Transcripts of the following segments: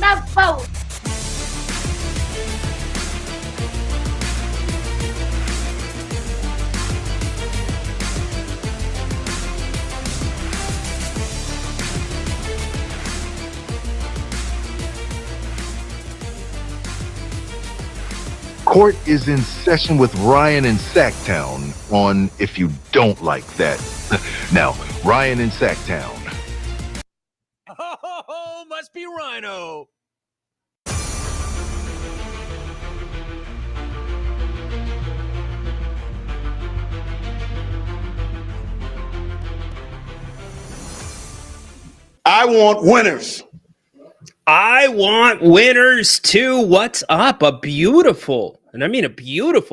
the boat. Court is in session with Ryan in Sacktown on If You Don't Like That. Now, Ryan in Sacktown. Oh, must be Ryno. I want winners. I want winners too. What's up? A beautiful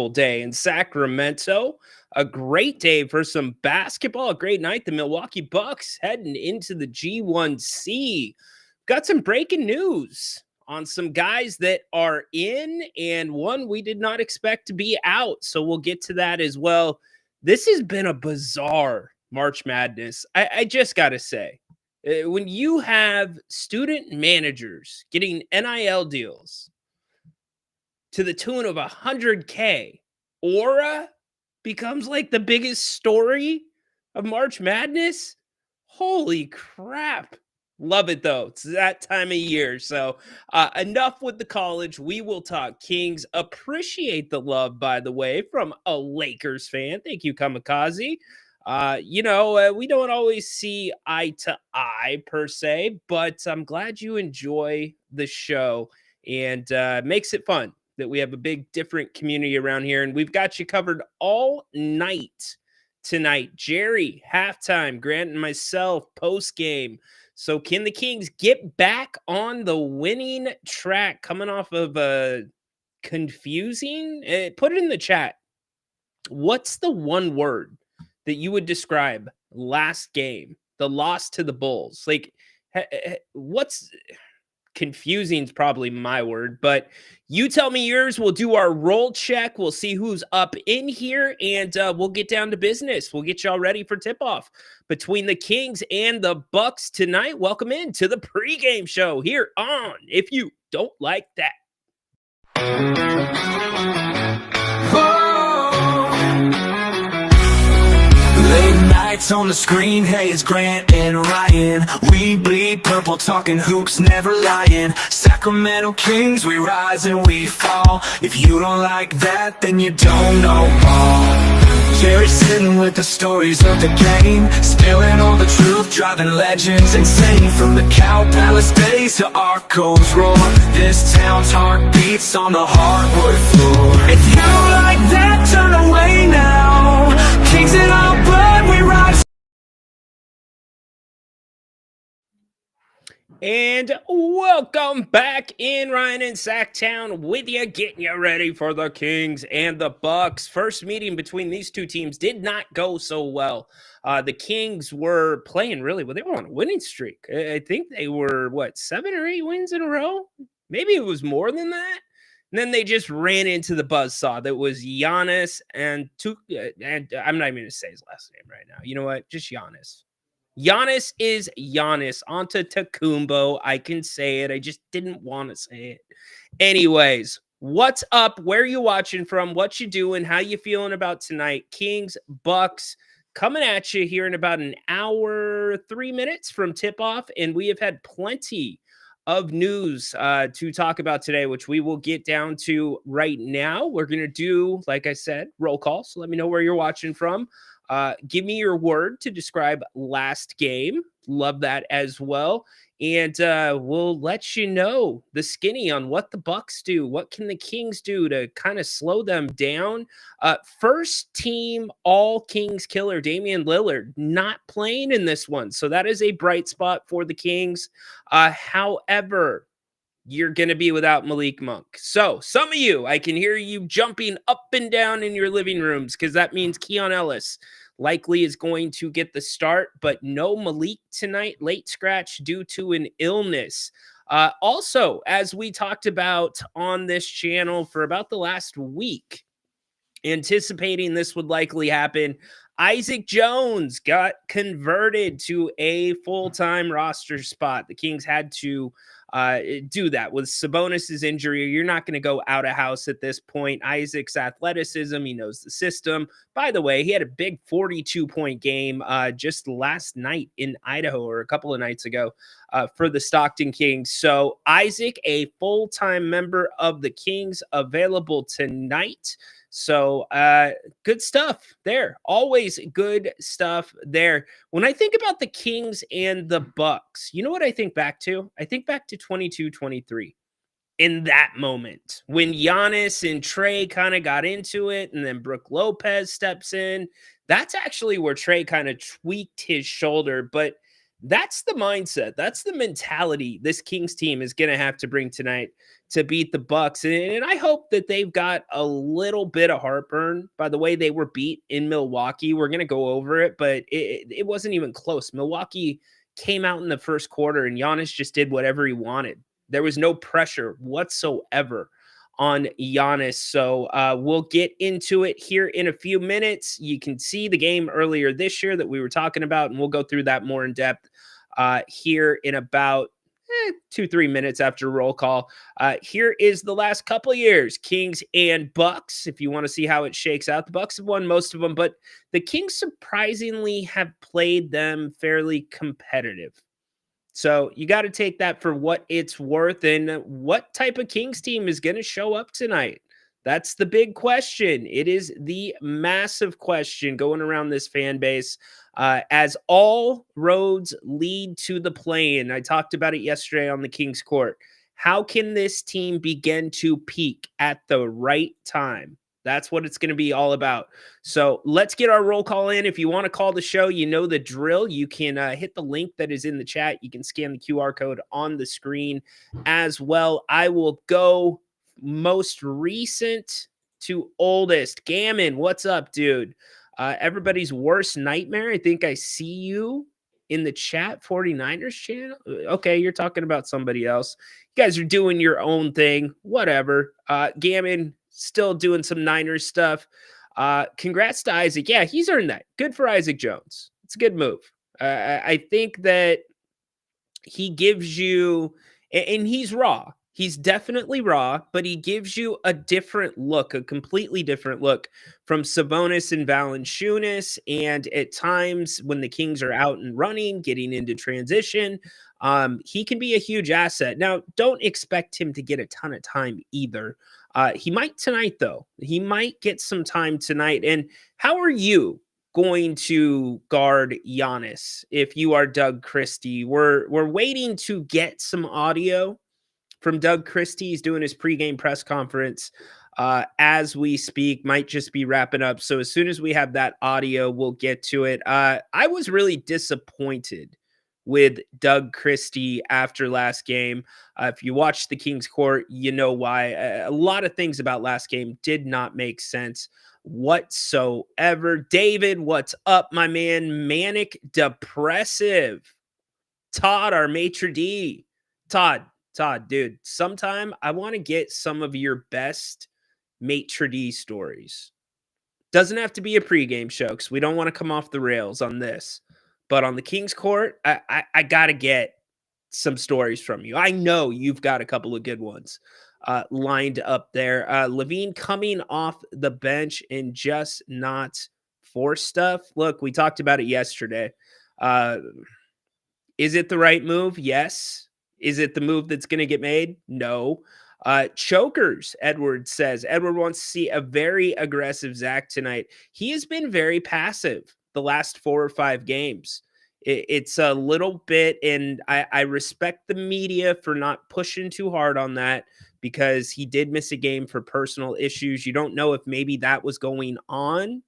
day in Sacramento. A great day for some basketball. A great night. The Milwaukee Bucks heading into the G1C. Got some breaking news on some guys that are in and one we did not expect to be out. So we'll get to that as well. This has been a bizarre March Madness. I just got to say. When you have student managers getting NIL deals to the tune of $100K, Aura becomes like the biggest story of March Madness. Holy crap. Love it, though. It's that time of year. So enough with the college. We will talk Kings. Appreciate the love, by the way, from a Lakers fan. Thank you, Kamikaze. We don't always see eye to eye per se, but I'm glad you enjoy the show and makes it fun that we have a big different community around here. And we've got you covered all night tonight. Jerry, halftime, Grant and myself, post game. So can the Kings get back on the winning track coming off of a confusing? Put it in the chat. What's the one word that you would describe last game, the loss to the Bulls? Like, what's confusing is probably my word, but you tell me yours. We'll do our roll check. We'll see who's up in here, and we'll get down to business. We'll get y'all ready for tip-off between the Kings and the Bucks tonight. Welcome in to the pregame show here on If You Don't Like That. Lights on the screen, hey, it's Grant and Ryan. We bleed purple, talking hoops, never lying. Sacramento Kings, we rise and we fall. If you don't like that, then you don't know ball. Jerry sitting with the stories of the game, spilling all the truth, driving legends insane. From the Cow Palace days to Arco's roar, this town's heart beats on the hardwood floor. If you don't like that, turn away now. Kings in our blood, we rise. And welcome back in. Ryan in Sacktown with you, getting you ready for the Kings and the Bucks. First meeting between these two teams did not go so well. The Kings were playing really well. They were on a winning streak. I think they were, 7 or 8 wins in a row? Maybe it was more than that. And then they just ran into the buzzsaw that was Giannis and I'm not even going to say his last name right now. You know what? Just Giannis. Giannis is Giannis. Antetokounmpo. I can say it. I just didn't want to say it. Anyways, what's up? Where are you watching from? What you doing? How you feeling about tonight? Kings, Bucks, coming at you here in about an hour, 3 minutes from tip-off. And we have had plenty of news to talk about today, which we will get down to right now. We're going to do, like I said, roll call. So let me know where you're watching from. Give me your word to describe last game. Love that as well. And we'll let you know the skinny on what the Bucks do. What can the Kings do to kind of slow them down? First team all Kings killer Damian Lillard not playing in this one. So that is a bright spot for the Kings. However, you're going to be without Malik Monk. So some of you, I can hear you jumping up and down in your living rooms because that means Keon Ellis likely is going to get the start, but no Malik tonight, late scratch due to an illness. Also, as we talked about on this channel for about the last week, anticipating this would likely happen, Isaac Jones got converted to a full-time roster spot. The Kings had to do that. With Sabonis's injury, you're not going to go out of house at this point. Isaac's athleticism, he knows the system. By the way, he had a big 42-point game just last night in Idaho, or a couple of nights ago, for the Stockton Kings. So Isaac, a full-time member of the Kings, available tonight. So good stuff there. Always good stuff there. When I think about the Kings and the Bucks, you know what I think back to? I think back to 22-23. In that moment when Giannis and Trey kind of got into it, and then Brook Lopez steps in, that's actually where Trey kind of tweaked his shoulder. But that's the mindset. That's the mentality this Kings team is going to have to bring tonight to beat the Bucks. And I hope that they've got a little bit of heartburn by the way they were beat in Milwaukee. We're going to go over it, but it wasn't even close. Milwaukee came out in the first quarter and Giannis just did whatever he wanted. There was no pressure whatsoever on Giannis. So we'll get into it here in a few minutes. You can see the game earlier this year that we were talking about, and we'll go through that more in depth here in about 2-3 minutes after roll call. Here is the last couple of years, Kings and Bucks. If you want to see how it shakes out, the Bucks have won most of them, but the Kings surprisingly have played them fairly competitive. So you got to take that for what it's worth. And what type of Kings team is going to show up tonight? That's the big question. It is the massive question going around this fan base as all roads lead to the play-in. I talked about it yesterday on the Kings Court. How can this team begin to peak at the right time? That's what it's going to be all about. So let's get our roll call in. If you want to call the show, you know the drill. You can hit the link that is in the chat. You can scan the QR code on the screen as well. I will go most recent to oldest. Gammon, what's up, dude? Everybody's worst nightmare. I think I see you in the chat, 49ers channel. Okay, you're talking about somebody else. You guys are doing your own thing. Whatever. Gammon, still doing some Niners stuff. Congrats to Isaac. Yeah, he's earned that. Good for Isaac Jones. It's a good move. I think that he gives you, and he's raw. He's definitely raw, but he gives you a different look, a completely different look from Sabonis and Valanciunas. And at times when the Kings are out and running, getting into transition, he can be a huge asset. Now, don't expect him to get a ton of time either. He might tonight, though. He might get some time tonight. And how are you going to guard Giannis if you are Doug Christie? We're waiting to get some audio from Doug Christie. He's doing his pregame press conference as we speak. Might just be wrapping up. So as soon as we have that audio, we'll get to it. I was really disappointed with Doug Christie after last game. If you watched the Kings Court, you know why. A lot of things about last game did not make sense whatsoever. David, what's up, my man? Manic Depressive. Todd, our maitre d'. Todd, dude, sometime I want to get some of your best maitre d' stories. Doesn't have to be a pregame show because we don't want to come off the rails on this. But on the Kings Court, I got to get some stories from you. I know you've got a couple of good ones lined up there. Levine coming off the bench and just not for stuff. Look, we talked about it yesterday. Is it the right move? Yes. Is it the move that's going to get made? No. Chokers, Edward says. Edward wants to see a very aggressive Zach tonight. He has been very passive the last 4 or 5 games. It's a little bit, and I respect the media for not pushing too hard on that because he did miss a game for personal issues. You don't know if maybe that was going on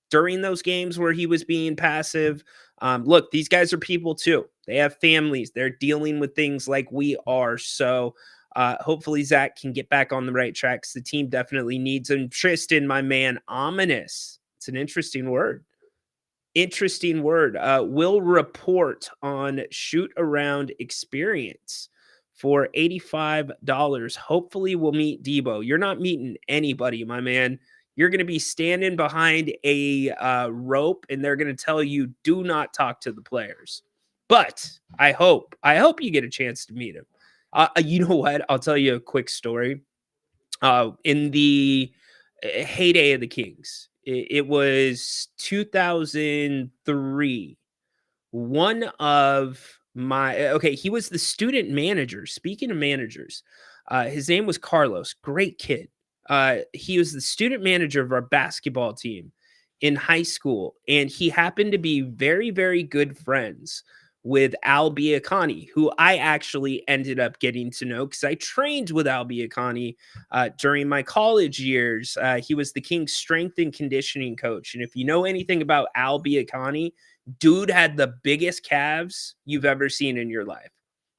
during those games where he was being passive. Look, these guys are people too. They have families. They're dealing with things like we are. So hopefully Zach can get back on the right tracks. The team definitely needs him. Tristan, my man, ominous. It's an interesting word. Will report on shoot around experience for $85. Hopefully we'll meet Debo. You're not meeting anybody, my man. You're going to be standing behind a rope and they're going to tell you, do not talk to the players. But I hope you get a chance to meet him. You know what? I'll tell you a quick story. In the heyday of the Kings, it was 2003. One of my okay, he was the student manager. Speaking of managers, his name was Carlos. Great kid. He was the student manager of our basketball team in high school, and he happened to be very, very good friends with Al Biacani, who I actually ended up getting to know because I trained with Al Biacani during my college years. He was the King's strength and conditioning coach, and if you know anything about Al Biacani, dude had the biggest calves you've ever seen in your life.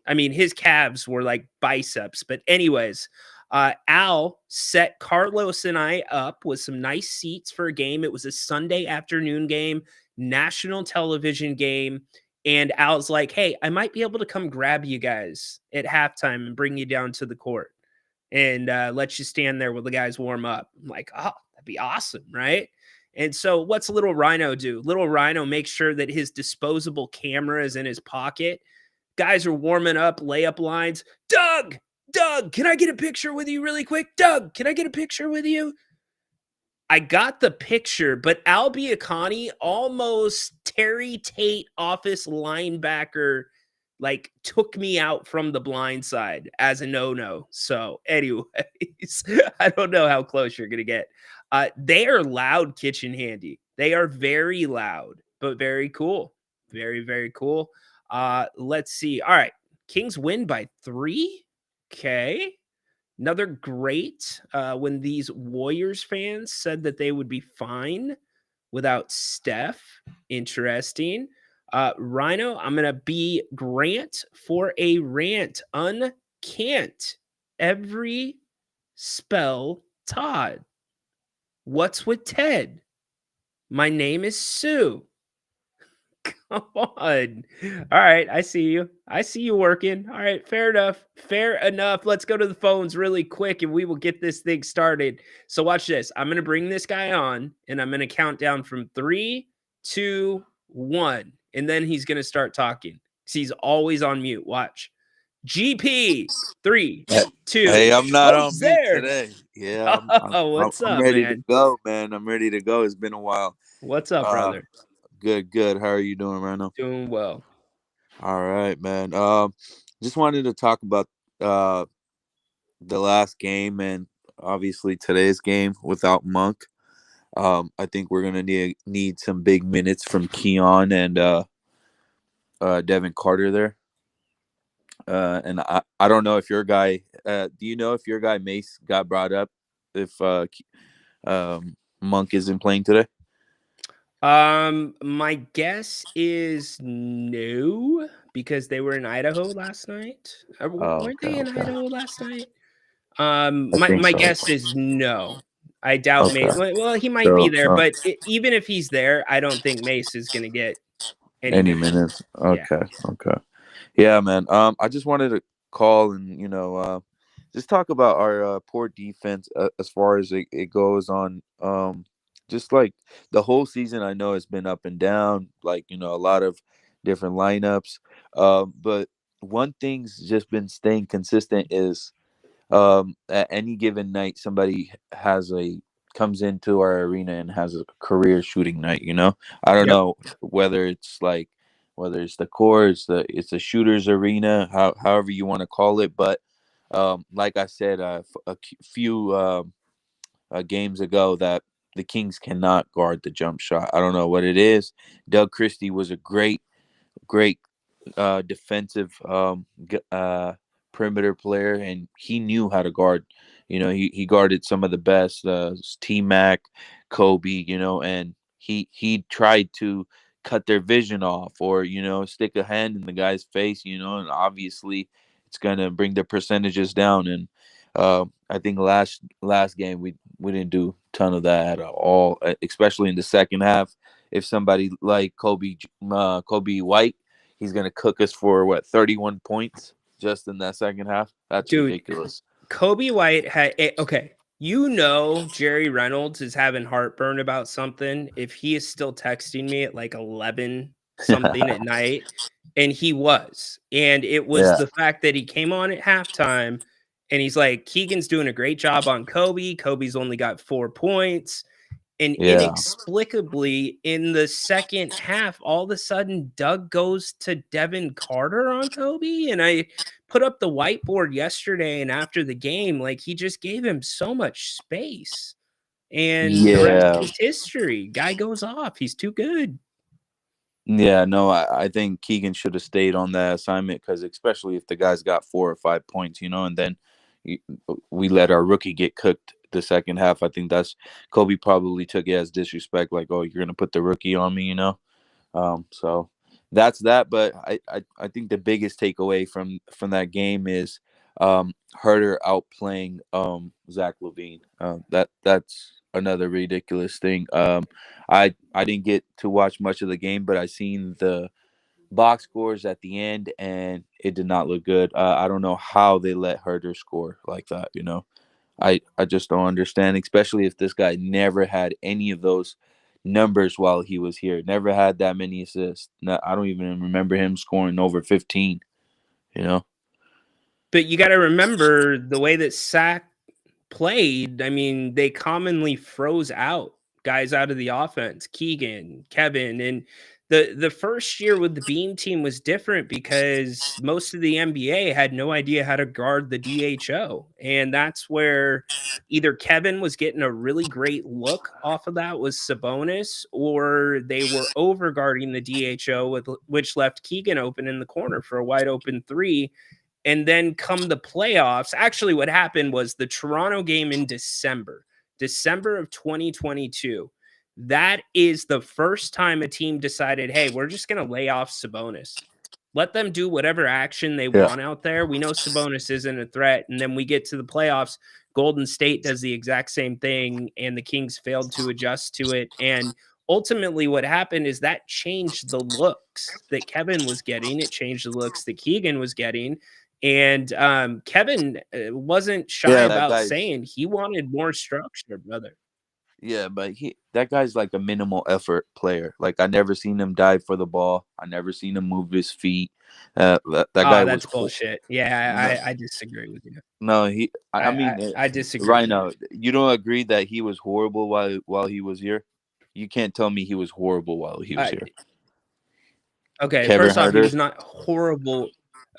I mean, his calves were like biceps. But anyways, Al set Carlos and I up with some nice seats for a game. It was a Sunday afternoon game, national television game. And Al's like, hey, I might be able to come grab you guys at halftime and bring you down to the court and let you stand there while the guys warm up. I'm like, oh, that'd be awesome, right? And so what's little Ryno do? Little Ryno makes sure that his disposable camera is in his pocket. Guys are warming up layup lines. Doug, can I get a picture with you really quick? Doug, can I get a picture with you? I got the picture, but Al Biacani, almost Terry Tate office linebacker, like took me out from the blind side as a no-no. So anyways, I don't know how close you're going to get. They are loud kitchen handy. They are very loud, but very cool. Very, very cool. Let's see. All right. Kings win by 3. Okay. Another great when these Warriors fans said that they would be fine without Steph. Interesting. Ryno, I'm going to be Grant for a rant. Uncant. Every spell Todd. What's with Ted? My name is Sue. Come on. All right, I see you. I see you working. All right, fair enough. Fair enough. Let's go to the phones really quick and we will get this thing started. So watch this. I'm going to bring this guy on and I'm going to count down from 3, 2, 1. And then he's going to start talking. He's always on mute. Watch. GP 3, 2. Hey, I'm not Oh, on he's mute there. today. Yeah, Oh, what's I'm up, ready to man? go, man. I'm ready to go. It's been a while. What's up, Uh, brother? good. How are you doing right now? Doing well. All right, man. Just wanted to talk about uh the last game and obviously today's game without Monk. I think we're gonna need some big minutes from Keon and Devin Carter there. And I don't know if your guy. Do you know if your guy Mace got brought up? If Monk isn't playing today? My guess is no, because they were in Idaho last night. Oh, Weren't they in okay. Idaho last night? I think My so. guess is no. I doubt Okay. Mace. Well, he might be So, there, but even if he's there, I don't think Mace is going to get any any minutes. minutes? Yeah. Okay. Yeah, man. I just wanted to call and just talk about our poor defense as far as it goes on. Just like the whole season, I know it's been up and down. Like a lot of different lineups. But one thing's just been staying consistent is at any given night somebody comes into our arena and has a career shooting night. I don't Yep. know whether it's the core, it's the shooters arena, however you want to call it. But like I said a few games ago, that the Kings cannot guard the jump shot. I don't know what it is. Doug Christie was a great defensive perimeter player, and he knew how to guard. He guarded some of the best, T Mac, Kobe. And he tried to cut their vision off, or stick a hand in the guy's face. And obviously it's gonna bring their percentages down. And I think last game we didn't do a ton of that at all, especially in the second half. If somebody like Kobe White, he's gonna cook us for 31 points just in that second half. That's Dude, ridiculous. Kobe White okay. Jerry Reynolds is having heartburn about something if he is still texting me at like 11 something at night, and he was. And it was Yeah, the fact that he came on at halftime and he's like, Keegan's doing a great job on Kobe. Kobe's only got 4 points. And yeah, inexplicably, in the second half, all of a sudden, Doug goes to Devin Carter on Kobe. And I put up the whiteboard yesterday and after the game, like he just gave him so much space. And the rest yeah. is history. Guy goes off. He's too good. Yeah, no, I think Keegan should have stayed on that assignment because especially if the guy's got 4 or 5 points, and then y- we let our rookie get cooked the second half. I think that's Kobe probably took it as disrespect, like, oh, you're gonna put the rookie on me. So that's that. But I think the biggest takeaway from that game is Herder outplaying Zach Levine. That's another ridiculous thing. I didn't get to watch much of the game, but I seen the box scores at the end, and it did not look good. I don't know how they let Herder score like that. I just don't understand, especially if this guy never had any of those numbers while he was here. Never had that many assists. I don't even remember him scoring over 15, you know? But you got to remember the way that Sack played. I mean, they commonly froze out guys out of the offense, Keegan, Kevin. And the first year with the Beam team was different because most of the NBA had no idea how to guard the DHO. And that's where either Kevin was getting a really great look off of that was Sabonis, or they were over guarding the DHO, which left Keegan open in the corner for a wide open three. And then come the playoffs, actually what happened was the Toronto game in December of 2022. That is the first time a team decided, hey, we're just going to lay off Sabonis. Let them do whatever action they Yeah. want out there. We know Sabonis isn't a threat. And then we get to the playoffs. Golden State does the exact same thing, and the Kings failed to adjust to it. And ultimately, what happened is that changed the looks that Kevin was getting. It changed the looks that Keegan was getting. And Kevin wasn't shy Yeah, that about guy's saying he wanted more structure, brother. yeah, but that guy's like a minimal effort player. Like I never seen him dive for the ball. I never seen him move his feet. That Oh, guy was that's bullshit. Yeah, no, I disagree with you. no. I I, mean, I, I disagree right with you. now, you don't agree that he was horrible while he was here. You can't tell me he was horrible while he was I, here. okay, Kevin first off, he Herter. was not horrible.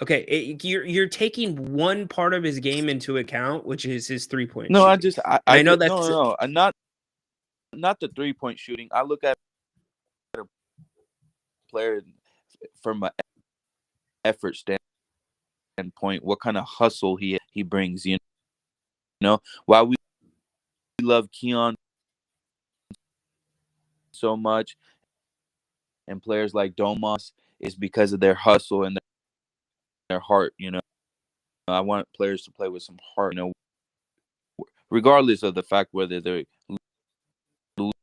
Okay, you're taking one part of his game into account, which is his 3-point No, shooting. And I know no, that's no, no, not the 3-point shooting. I look at a player from an effort standpoint. What kind of hustle he brings. While we love Keon so much, and players like Domas is because of their hustle and their heart. I want players to play with some heart. Regardless of the fact whether they lose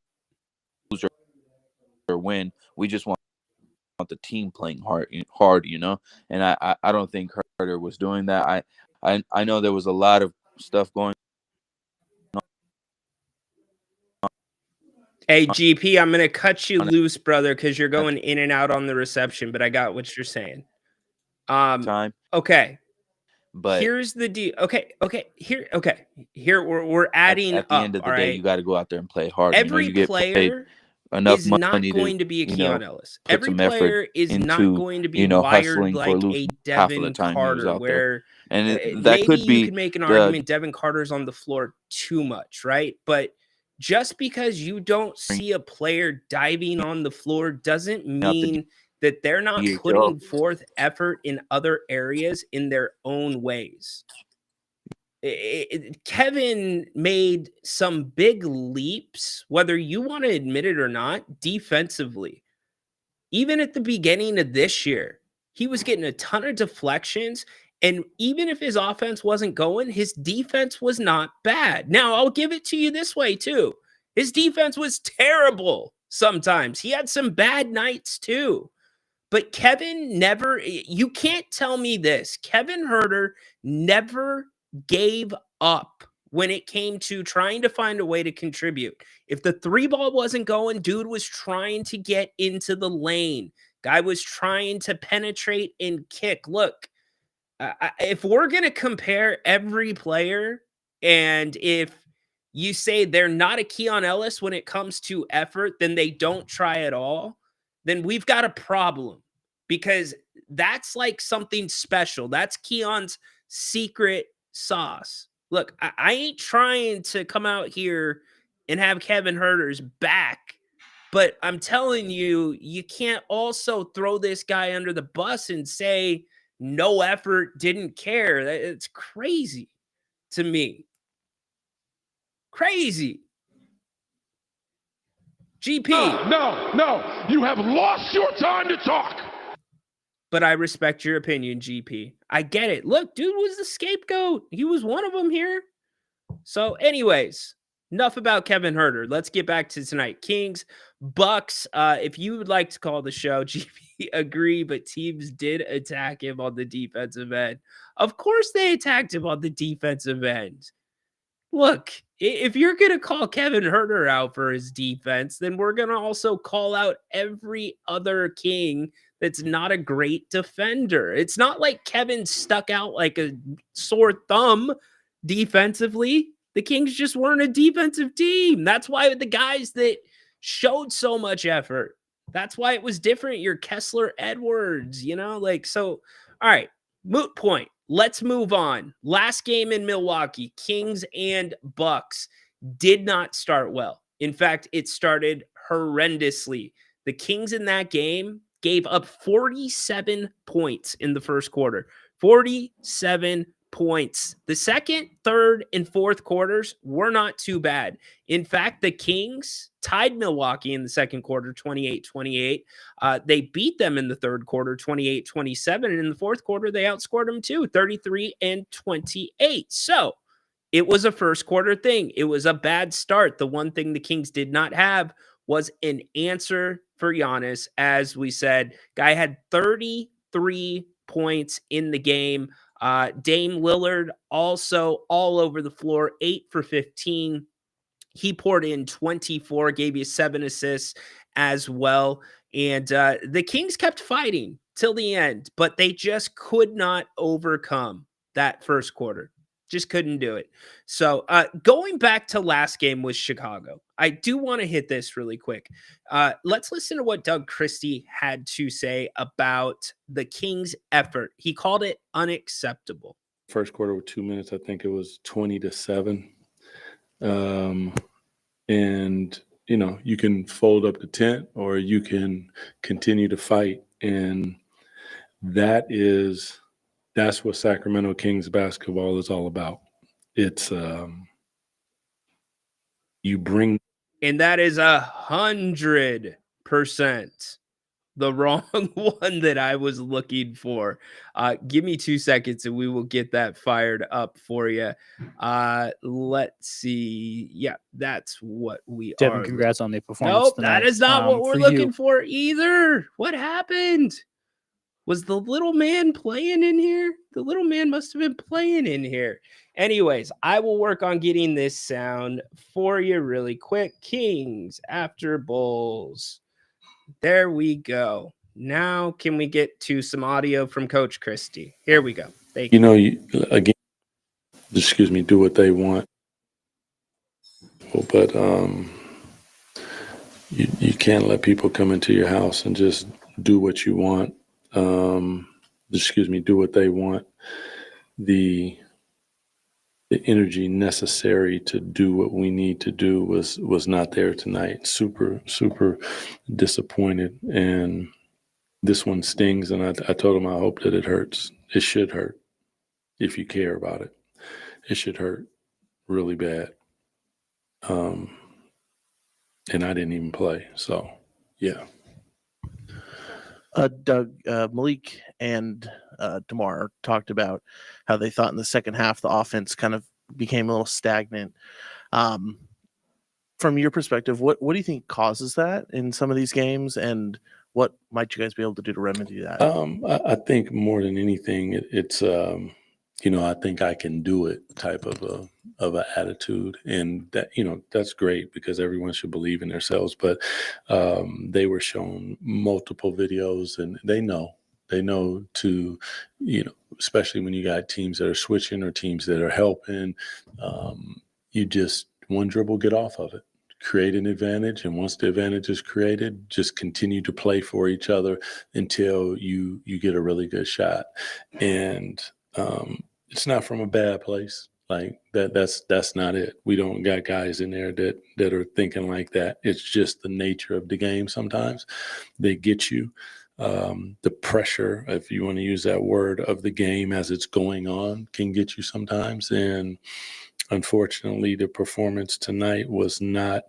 or win, we just want the team playing hard. And I don't think Herter was doing that. I know there was a lot of stuff going Hey, GP, I'm going to cut you on loose, brother, because you're at going in and out on the reception, but I got what you're saying. the time, Okay. but Here's the deal. Here we're adding at the end up. of All the day, you right. got to go out there and play hard. Every You get paid player enough is not money to going to be a Keon Ellis. put Every some effort player is not into going to be wired hustling for like losing a half of the Devin time he was Carter, out there, where and that maybe could you be could make an the argument Devin Carter's on the floor too much, right? But just because you don't see a player diving on the floor doesn't out the mean that they're not DHL. putting forth effort in other areas in their own ways. Kevin made some big leaps, whether you want to admit it or not, defensively. Even at the beginning of this year, he was getting a ton of deflections. And even if his offense wasn't going, his defense was not bad. Now, I'll give it to you this way, too. His defense was terrible sometimes. He had some bad nights, too. But Kevin never, you can't tell me this. Kevin Herter never gave up when it came to trying to find a way to contribute. If the 3 ball wasn't going, dude was trying to get into the lane. Guy was trying to penetrate and kick. Look, if we're going to compare every player, and if you say they're not a Keon Ellis when it comes to effort, then they don't try at all, then we've got a problem, because that's like something special. That's Keon's secret sauce. Look, I ain't trying to come out here and have Kevin Herter's back, but I'm telling you, you can't also throw this guy under the bus and say no effort, didn't care. It's crazy to me. Crazy. GP. No. You have lost your time to talk. But I respect your opinion, GP. I get it. Look, dude was the scapegoat. He was one of them here. So, anyways, enough about Kevin Herter. Let's get back to tonight. Kings, Bucks. If you would like to call the show, GP, agree, but teams did attack him on the defensive end. Of course they attacked him on the defensive end. Look, if you're going to call Kevin Herter out for his defense, then we're going to also call out every other King that's not a great defender. It's not like Kevin stuck out like a sore thumb defensively. The Kings just weren't a defensive team. That's why the guys that showed so much effort, that's why it was different. You're Kessler Edwards, so, all right, moot point. Let's move on. Last game in Milwaukee, Kings and Bucks did not start well. In fact, it started horrendously. The Kings in that game gave up 47 points in the first quarter. 47 points. The second, third, and fourth quarters were not too bad. In fact, the Kings tied Milwaukee in the second quarter, 28-28. They beat them in the third quarter, 28-27. And in the fourth quarter, they outscored them too, 33-28. So it was a first quarter thing. It was a bad start. The one thing the Kings did not have was an answer for Giannis. As we said, guy had 33 points in the game. Dame Lillard also all over the floor, 8 for 15. He poured in 24, gave you 7 assists as well. And the Kings kept fighting till the end, but they just could not overcome that first quarter. Just couldn't do it. So going back to last game with Chicago, I do want to hit this really quick. Let's listen to what Doug Christie had to say about the Kings' effort. He called it unacceptable. First quarter with 2 minutes, I think it was 20-7. And, you can fold up the tent or you can continue to fight. And that's what Sacramento Kings basketball is all about. It's you bring, and that is 100% the wrong one that I was looking for. Give me 2 seconds and we will get that fired up for you. Let's see. Yeah, that's what we Devin, are. congrats on the performance. Nope, tonight. that is not what we're looking you. for either. What happened? Was the little man playing in here? The little man must have been playing in here. Anyways, I will work on getting this sound for you really quick. Kings after Bulls. There we go. Now can we get to some audio from Coach Christie? Here we go. Thank you. again, do what they want. But you can't let people come into your house and just do what you want. Do what they want. The energy necessary to do what we need to do was not there tonight. Super, super disappointed. And this one stings. And I told him I hope that it hurts. It should hurt if you care about it. It should hurt really bad. And I didn't even play. So, yeah. Doug, Malik and DeMar talked about how they thought in the second half the offense kind of became a little stagnant. From your perspective, what do you think causes that in some of these games, and what might you guys be able to do to remedy that? I think more than anything, it's I think I can do it type of of an attitude, and that, that's great because everyone should believe in themselves. But they were shown multiple videos, and they know to, especially when you got teams that are switching or teams that are helping, you just one dribble, get off of it, create an advantage, and once the advantage is created, just continue to play for each other until you get a really good shot. And it's not from a bad place. Like that's not it. We don't got guys in there that are thinking like that. It's just the nature of the game. Sometimes they get you. The pressure, if you want to use that word, of the game as it's going on can get you sometimes. And unfortunately, the performance tonight was not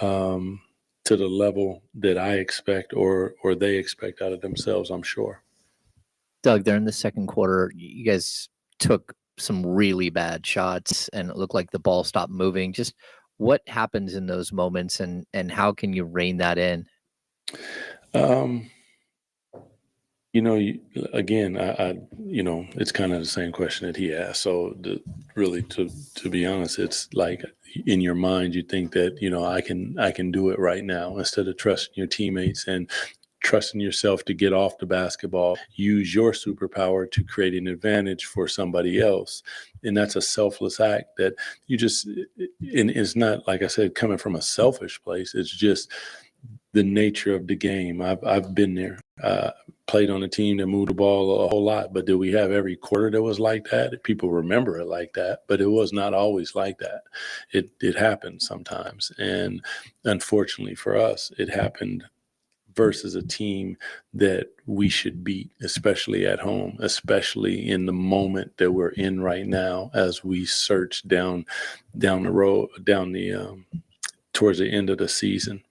to the level that I expect or they expect out of themselves, I'm sure. Doug, there in the second quarter, you guys took some really bad shots and it looked like the ball stopped moving. Just what happens in those moments and how can you rein that in? Again, I it's kind of the same question that he asked. So really, to be honest, it's like in your mind, you think that, I can do it right now, instead of trusting your teammates and trusting yourself to get off the basketball, use your superpower to create an advantage for somebody else. And that's a selfless act that you just, and it's not, like I said, coming from a selfish place. It's just the nature of the game. I've been there, played on a team that moved the ball a whole lot, but did we have every quarter that was like that? People remember it like that, but it was not always like that. It happened sometimes. And unfortunately for us, it happened versus a team that we should beat, especially at home, especially in the moment that we're in right now, as we search down the road, towards the end of the season.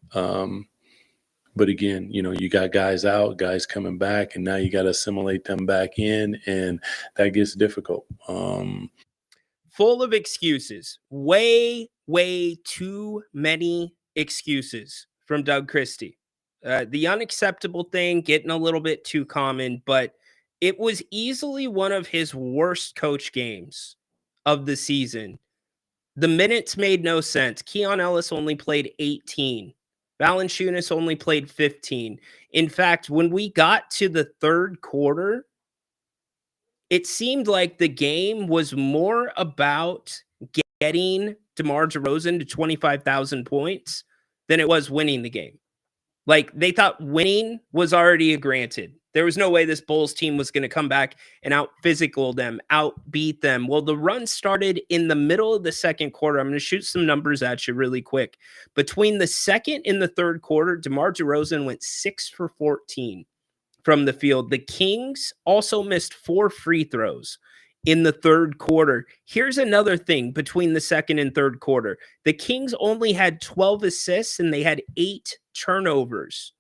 But again, you got guys out, guys coming back, and now you got to assimilate them back in, and that gets difficult. Full of excuses. Way, way too many excuses from Doug Christie. The unacceptable thing getting a little bit too common, but it was easily one of his worst coach games of the season. The minutes made no sense. Keon Ellis only played 18. Valanciunas only played 15. In fact, when we got to the third quarter, it seemed like the game was more about getting DeMar DeRozan to 25,000 points than it was winning the game. Like, they thought winning was already granted. There was no way this Bulls team was going to come back and out-physical them, outbeat them. Well, the run started in the middle of the second quarter. I'm going to shoot some numbers at you really quick. Between the second and the third quarter, DeMar DeRozan went 6 for 14 from the field. The Kings also missed 4 free throws in the third quarter. Here's another thing between the second and third quarter. The Kings only had 12 assists and they had 8 turnovers.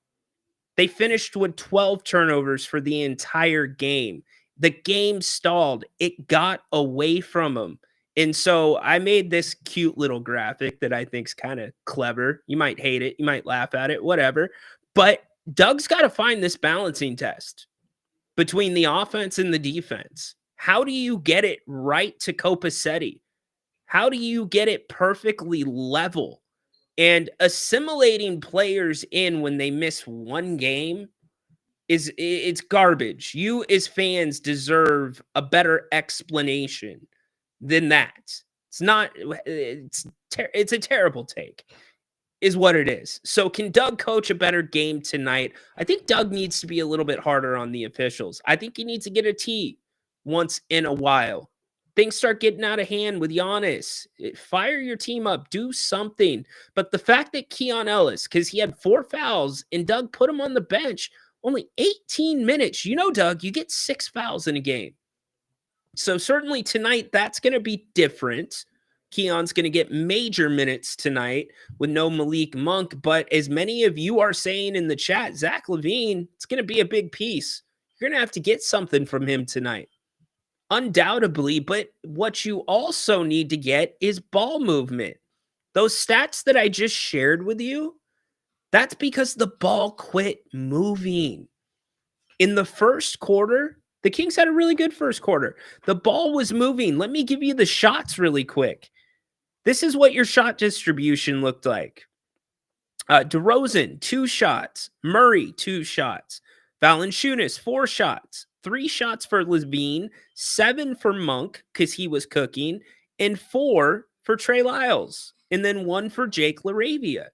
They finished with 12 turnovers for the entire game. The game stalled. It got away from them. And so I made this cute little graphic that I think is kind of clever. You might hate it. You might laugh at it, whatever. But Doug's got to find this balancing test between the offense and the defense. How do you get it right to Copacetti? How do you get it perfectly level? And assimilating players in when they miss one game it's garbage. You as fans deserve a better explanation than that. It's a terrible take is what it is. So can Doug coach a better game tonight? I think Doug needs to be a little bit harder on the officials. I think he needs to get a T once in a while. Things start getting out of hand with Giannis. Fire your team up. Do something. But the fact that Keon Ellis, because he had 4 fouls and Doug put him on the bench, only 18 minutes. Doug, you get 6 fouls in a game. So certainly tonight, that's going to be different. Keon's going to get major minutes tonight with no Malik Monk. But as many of you are saying in the chat, Zach LaVine, it's going to be a big piece. You're going to have to get something from him tonight. Undoubtedly, but what you also need to get is ball movement. Those stats that I just shared with you, that's because the ball quit moving. In the first quarter, the Kings had a really good first quarter. The ball was moving. Let me give you the shots really quick. This is what your shot distribution looked like. DeRozan, 2 shots. Murray, 2 shots. Valanciunas, 4 shots. 3 shots for Levine, 7 for Monk because he was cooking, and 4 for Trey Lyles, and then 1 for Jake LaRavia.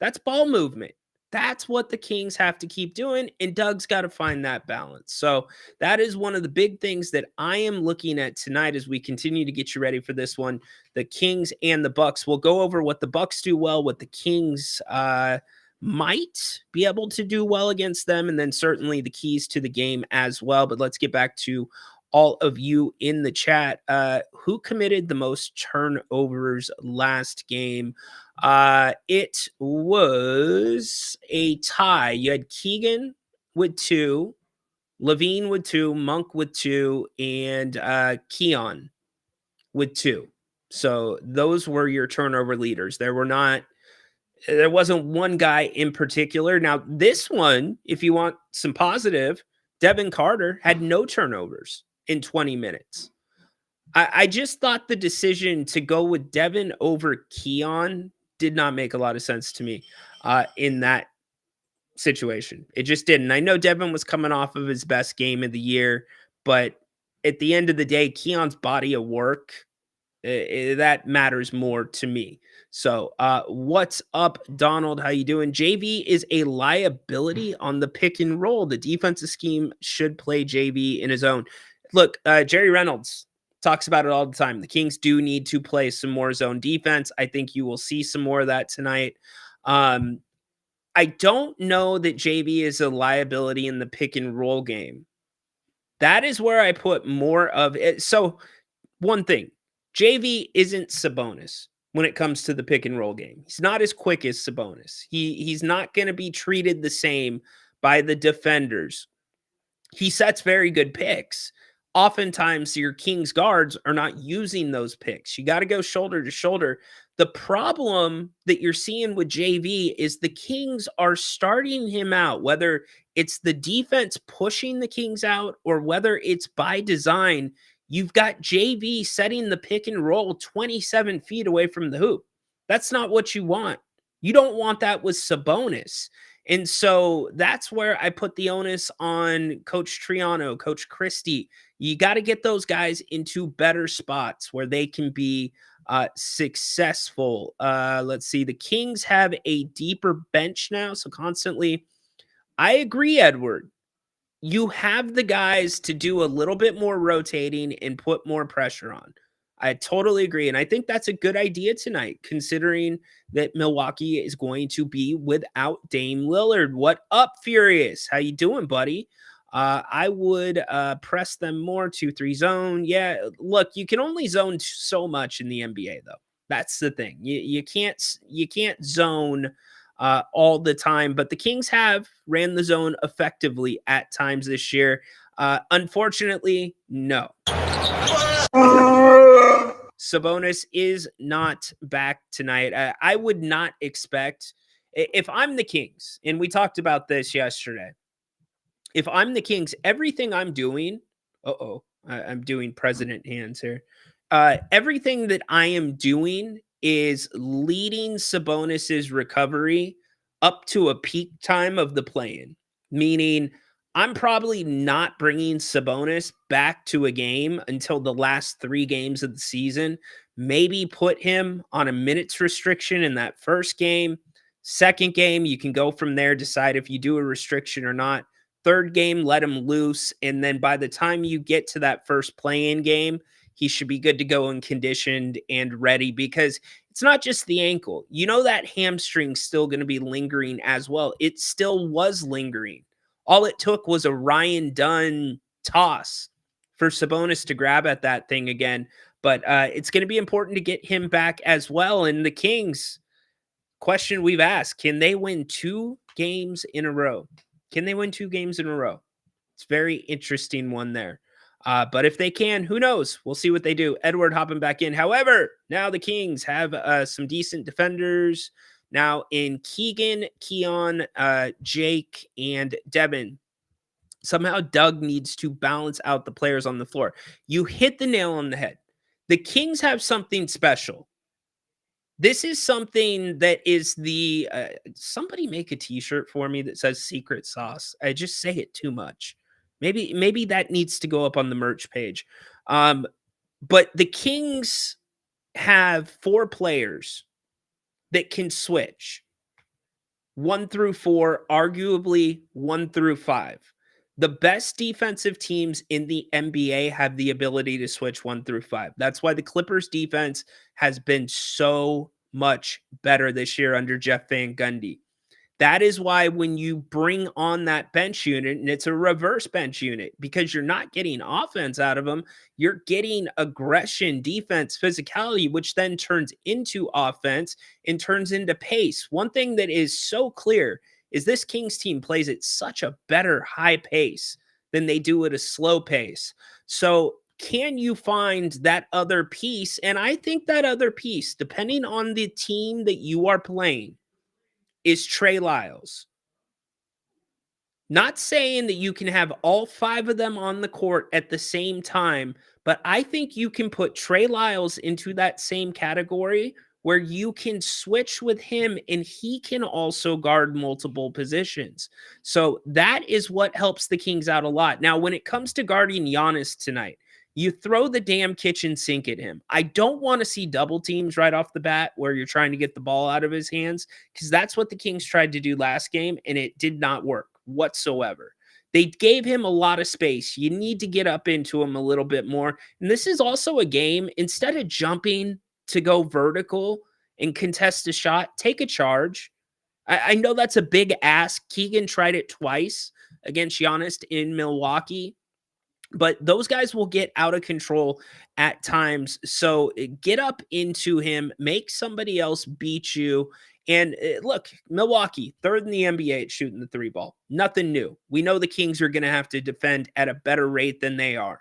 That's ball movement. That's what the Kings have to keep doing, and Doug's got to find that balance. So that is one of the big things that I am looking at tonight as we continue to get you ready for this one. The Kings and the Bucks. We'll go over what the Bucks do well, what the Kings might be able to do well against them, and then certainly the keys to the game as well. But let's get back to all of you in the chat. Who committed the most turnovers last game? It was a tie. You had Keegan with 2, Levine with 2, Monk with 2, and Keon with 2. So those were your turnover leaders. There wasn't one guy in particular. Now, this one, if you want some positive, Devin Carter had no turnovers in 20 minutes. I just thought the decision to go with Devin over Keon did not make a lot of sense to me in that situation. It just didn't. I know Devin was coming off of his best game of the year, but at the end of the day, Keon's body of work, that matters more to me. So what's up, Donald? How you doing? JV is a liability on the pick and roll. The defensive scheme should play JV in his own. Look, Jerry Reynolds talks about it all the time. The Kings do need to play some more zone defense. I think you will see some more of that tonight. I don't know that JV is a liability in the pick and roll game. That is where I put more of it. So one thing, JV isn't Sabonis when it comes to the pick and roll game. He's not as quick as Sabonis. He's not going to be treated the same by the defenders. He sets very good picks. Oftentimes, your Kings guards are not using those picks. You got to go shoulder to shoulder. The problem that you're seeing with JV is the Kings are starting him out, whether it's the defense pushing the Kings out or whether it's by design. You've got JV setting the pick and roll 27 feet away from the hoop. That's not what you want. You don't want that with Sabonis. And so that's where I put the onus on Coach Triano, Coach Christie. You got to get those guys into better spots where they can be successful. Let's see. The Kings have a deeper bench now. So constantly, I agree, Edward. You have the guys to do a little bit more rotating and put more pressure on. I totally agree. And I think that's a good idea tonight, considering that Milwaukee is going to be without Dame Lillard. What up, Furious? How you doing, buddy? I would press them more 2-3 zone. Yeah, look, you can only zone so much in the NBA, though. That's the thing. You can't zone all the time, but the Kings have ran the zone effectively at times this year. Unfortunately, no. Sabonis is not back tonight. I would not expect, if I'm the Kings, and we talked about this yesterday, if I'm the Kings, everything I'm doing, I'm doing president hands here. Everything that I am doing is leading Sabonis's recovery up to a peak time of the play-in, meaning I'm probably not bringing Sabonis back to a game until the last 3 games of the season. Maybe put him on a minutes restriction in that first game. Second game, you can go from there, decide if you do a restriction or not. Third game, let him loose. And then by the time you get to that first play-in game, he should be good to go and conditioned and ready, because it's not just the ankle. You know that hamstring's still going to be lingering as well. It still was lingering. All it took was a Ryan Dunn toss for Sabonis to grab at that thing again. But it's going to be important to get him back as well. And the Kings, question we've asked, can they win 2 games in a row? Can they win 2 games in a row? It's a very interesting one there. But if they can, who knows? We'll see what they do. Edward hopping back in. However, now the Kings have some decent defenders now in Keegan, Keon, Jake, and Devin. Somehow Doug needs to balance out the players on the floor. You hit the nail on the head. The Kings have something special. This is something that is the somebody make a t-shirt for me that says secret sauce. I just say it too much. Maybe that needs to go up on the merch page. Um, but the Kings have 4 players that can switch 1 through 4, arguably 1 through 5. The best defensive teams in the NBA have the ability to switch 1 through 5. That's why the Clippers defense has been so much better this year under Jeff Van Gundy. That is why when you bring on that bench unit, and it's a reverse bench unit because you're not getting offense out of them, you're getting aggression, defense, physicality, which then turns into offense and turns into pace. One thing that is so clear is this Kings team plays at such a better high pace than they do at a slow pace. So can you find that other piece? And I think that other piece, depending on the team that you are playing, is Trey Lyles. Not saying that you can have all 5 of them on the court at the same time, but I think you can put Trey Lyles into that same category where you can switch with him and he can also guard multiple positions. So that is what helps the Kings out a lot. Now, when it comes to guarding Giannis tonight, you throw the damn kitchen sink at him. I don't want to see double teams right off the bat where you're trying to get the ball out of his hands, because that's what the Kings tried to do last game, and it did not work whatsoever. They gave him a lot of space. You need to get up into him a little bit more. And this is also a game, instead of jumping to go vertical and contest a shot, take a charge. I know that's a big ask. Keegan tried it twice against Giannis in Milwaukee, but those guys will get out of control at times. So get up into him, make somebody else beat you. And look, Milwaukee, 3rd in the NBA at shooting the 3 ball. Nothing new. We know the Kings are going to have to defend at a better rate than they are.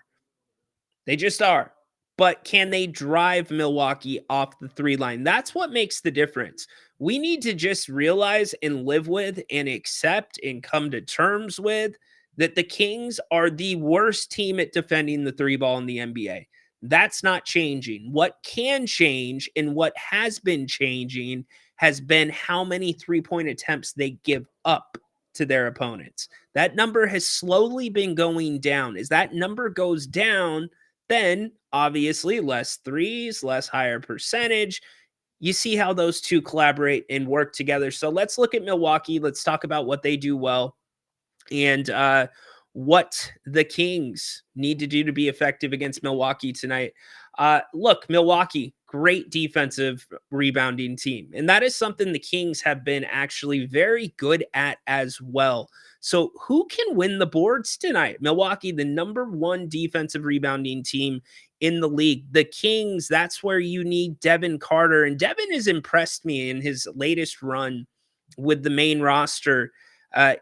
They just are. But can they drive Milwaukee off the 3 line? That's what makes the difference. We need to just realize and live with and accept and come to terms with that the Kings are the worst team at defending the 3 ball in the NBA. That's not changing. What can change and what has been changing has been how many 3-point attempts they give up to their opponents. That number has slowly been going down. As that number goes down, then obviously less threes, less higher percentage. You see how those two collaborate and work together. So let's look at Milwaukee. Let's talk about what they do well and what the Kings need to do to be effective against Milwaukee tonight. Look, Milwaukee, great defensive rebounding team. And that is something the Kings have been actually very good at as well. So who can win the boards tonight? Milwaukee, the number 1 defensive rebounding team in the league. The Kings, that's where you need Devin Carter. And Devin has impressed me in his latest run with the main roster.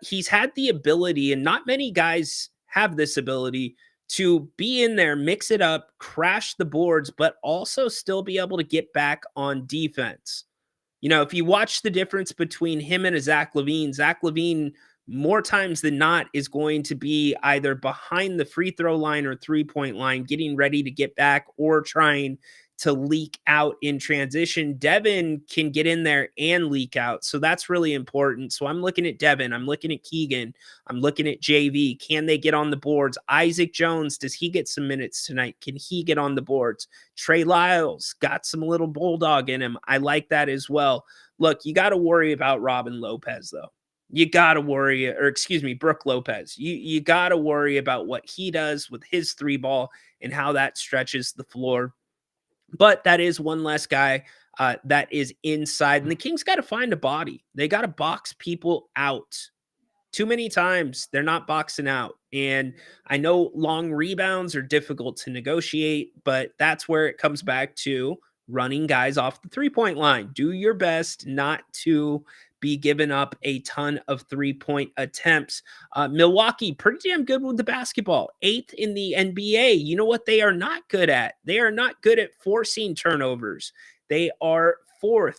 He's had the ability, and not many guys have this ability, to be in there, mix it up, crash the boards, but also still be able to get back on defense. You know, if you watch the difference between him and a Zach LaVine more times than not is going to be either behind the free throw line or 3-point line, getting ready to get back or trying to leak out in transition. Devin can get in there and leak out. So that's really important. So I'm looking at Devin. I'm looking at Keegan. I'm looking at JV. Can they get on the boards? Isaac Jones, does he get some minutes tonight? Can he get on the boards? Trey Lyles got some little bulldog in him. I like that as well. Look, you got to worry about Robin Lopez, though. You got to worry, or excuse me, Brooke Lopez. You got to worry about what he does with his 3 ball and how that stretches the floor. But that is one less guy that is inside. And the Kings got to find a body. They got to box people out. Too many times they're not boxing out. And I know long rebounds are difficult to negotiate, but that's where it comes back to running guys off the 3-point line. Do your best not to be given up a ton of 3-point attempts. Milwaukee, pretty damn good with the basketball. 8th in the NBA. You know what they are not good at? They are not good at forcing turnovers. They are 4th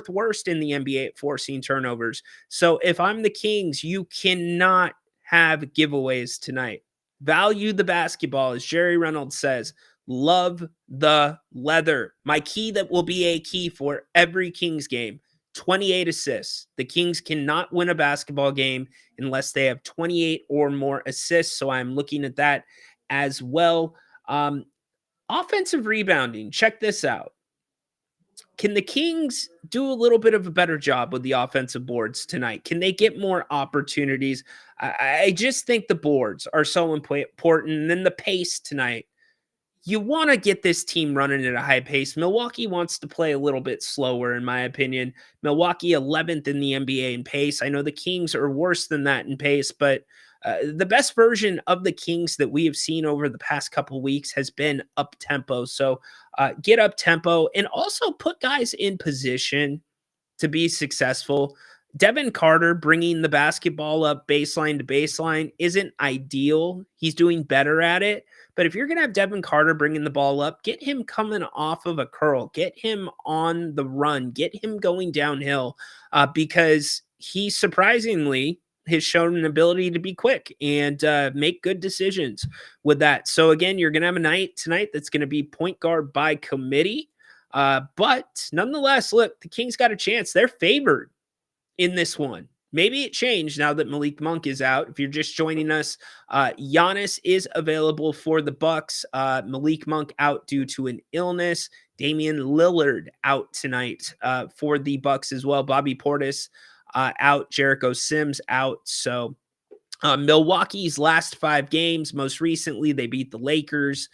worst in the NBA at forcing turnovers. So if I'm the Kings, you cannot have giveaways tonight. Value the basketball, as Jerry Reynolds says. Love the leather. My key that will be a key for every Kings game, 28 assists. The Kings cannot win a basketball game unless they have 28 or more assists. So I'm looking at that as well. Offensive rebounding. Check this out. Can the Kings do a little bit of a better job with the offensive boards tonight? Can they get more opportunities? I just think the boards are so important. And then the pace tonight. You want to get this team running at a high pace. Milwaukee wants to play a little bit slower, in my opinion. Milwaukee 11th in the NBA in pace. I know the Kings are worse than that in pace, but the best version of the Kings that we have seen over the past couple weeks has been up tempo. So get up tempo and also put guys in position to be successful. Devin Carter bringing the basketball up baseline to baseline isn't ideal. He's doing better at it. But if you're going to have Devin Carter bringing the ball up, get him coming off of a curl, get him on the run, get him going downhill because he surprisingly has shown an ability to be quick and make good decisions with that. So again, you're going to have a night tonight that's going to be point guard by committee. But nonetheless, look, the Kings got a chance. They're favored in this one. Maybe it changed now that Malik Monk is out. If you're just joining us, Giannis is available for the Bucks. Malik Monk out due to an illness. Damian Lillard out tonight for the Bucks as well. Bobby Portis out. Jericho Sims out. So Milwaukee's last 5 games, most recently they beat the Lakers.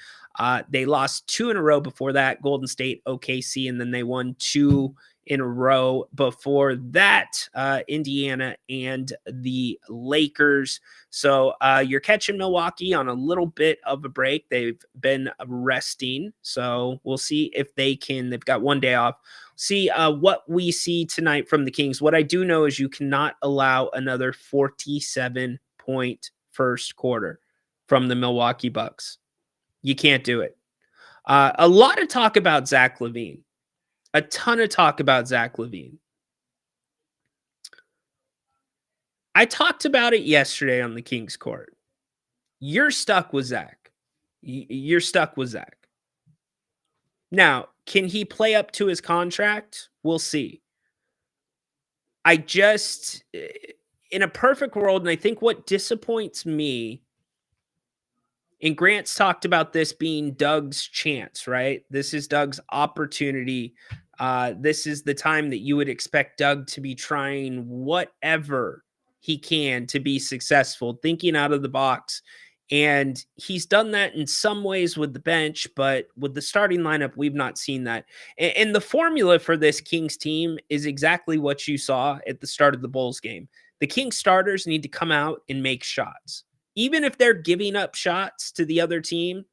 They lost 2 in a row before that, Golden State, OKC, and then they won 2 in a row before that, Indiana and the Lakers. So you're catching Milwaukee on a little bit of a break. They've been resting. So we'll see if they can. They've got 1 day off. See what we see tonight from the Kings. What I do know is you cannot allow another 47-point first quarter from the Milwaukee Bucks. You can't do it. A lot of talk about Zach LaVine. A ton of talk about Zach LaVine. I talked about it yesterday on the Kings court. You're stuck with Zach. You're stuck with Zach. Now, can he play up to his contract? We'll see. I just, in a perfect world, and I think what disappoints me, and Grant's talked about this being Doug's chance, right? This is Doug's opportunity. This is the time that you would expect Doug to be trying whatever he can to be successful, thinking out of the box. And he's done that in some ways with the bench, but with the starting lineup, we've not seen that. And the formula for this Kings team is exactly what you saw at the start of the Bulls game. The Kings starters need to come out and make shots. Even if they're giving up shots to the other team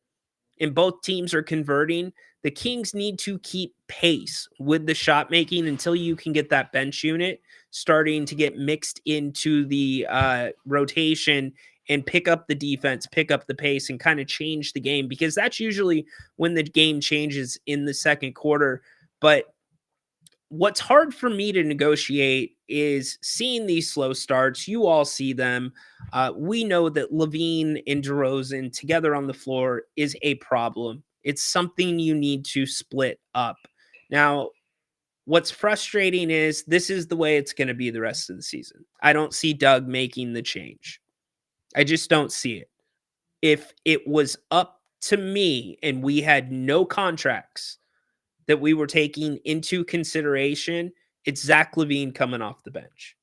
and both teams are converting, the Kings need to keep pace with the shot making until you can get that bench unit starting to get mixed into the rotation and pick up the defense, pick up the pace, and kind of change the game, because that's usually when the game changes in the second quarter. But what's hard for me to negotiate is seeing these slow starts. You all see them. We know that LaVine and DeRozan together on the floor is a problem. It's something you need to split up. Now, what's frustrating is this is the way it's going to be the rest of the season. I don't see Doug making the change. I just don't see it. If it was up to me and we had no contracts that we were taking into consideration, it's Zach LaVine coming off the bench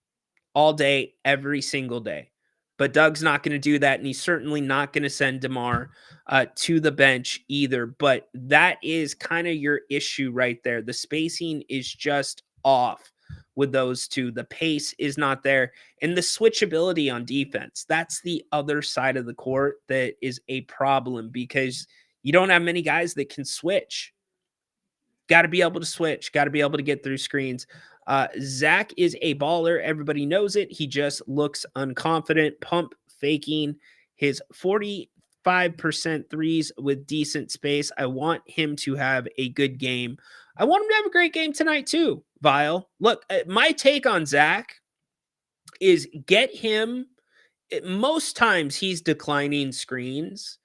all day, every single day. But Doug's not going to do that, and he's certainly not going to send DeMar to the bench either. But that is kind of your issue right there. The spacing is just off with those two. The pace is not there. And the switchability on defense, that's the other side of the court that is a problem, because you don't have many guys that can switch. Got to be able to switch. Got to be able to get through screens. Zach is a baller. Everybody knows it. He just looks unconfident, pump faking his 45% threes with decent space. I want him to have a good game. I want him to have a great game tonight too, Vile. Look, my take on Zach is get him most times he's declining screens.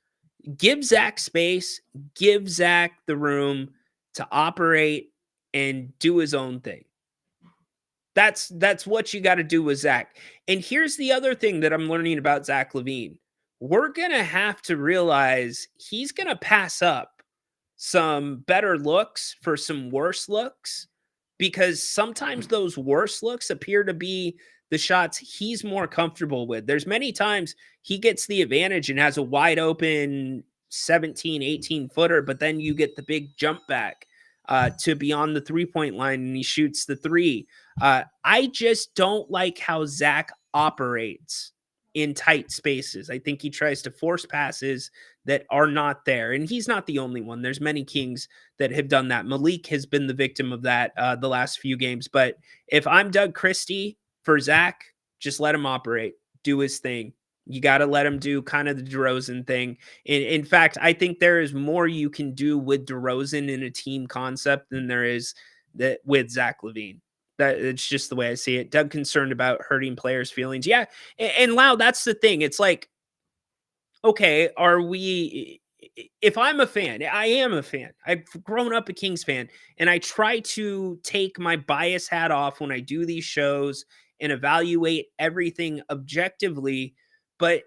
Give Zach space, give Zach the room to operate and do his own thing. That's what you got to do with Zach. And here's the other thing that I'm learning about Zach LaVine. We're gonna have to realize he's gonna pass up some better looks for some worse looks, because sometimes those worse looks appear to be the shots he's more comfortable with. There's many times he gets the advantage and has a wide open 17, 18 footer, but then you get the big jump back to beyond the 3-point line and he shoots the three. I just don't like how Zach operates in tight spaces. I think he tries to force passes that are not there. And he's not the only one. There's many Kings that have done that. Malik has been the victim of that the last few games. But if I'm Doug Christie for Zach, just let him operate, do his thing. You got to let him do kind of the DeRozan thing. In fact, I think there is more you can do with DeRozan in a team concept than there is that with Zach LaVine. That it's just the way I see it. Doug concerned about hurting players' feelings. Yeah. And Lau, that's the thing. It's like, okay, are we, if I'm a fan, I am a fan. I've grown up a Kings fan, and I try to take my bias hat off when I do these shows and evaluate everything objectively. But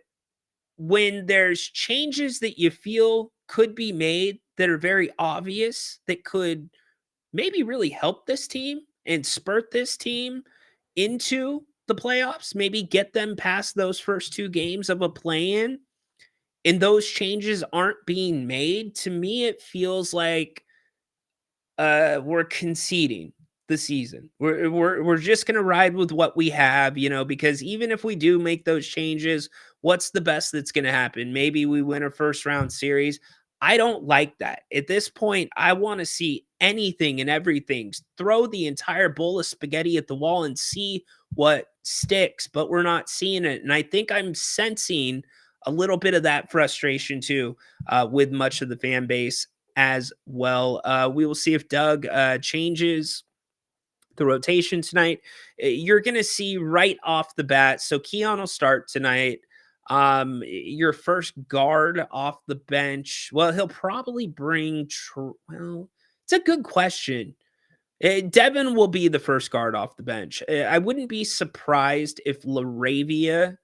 when there's changes that you feel could be made that are very obvious, that could maybe really help this team and spurt this team into the playoffs, maybe get them past those first two games of a play-in, and those changes aren't being made, to me, it feels like we're conceding the season. We're just gonna ride with what we have, because even if we do make those changes, what's the best that's gonna happen? Maybe we win a first round series. I don't like that. At this point, I want to see anything and everything. Throw the entire bowl of spaghetti at the wall and see what sticks, but we're not seeing it. And I think I'm sensing a little bit of that frustration too, with much of the fan base as well. We will see if Doug changes the rotation tonight. You're going to see right off the bat. So Keon will start tonight. Your first guard off the bench. Well, he'll probably bring. Well, it's a good question. Devin will be the first guard off the bench. I wouldn't be surprised if LaRavia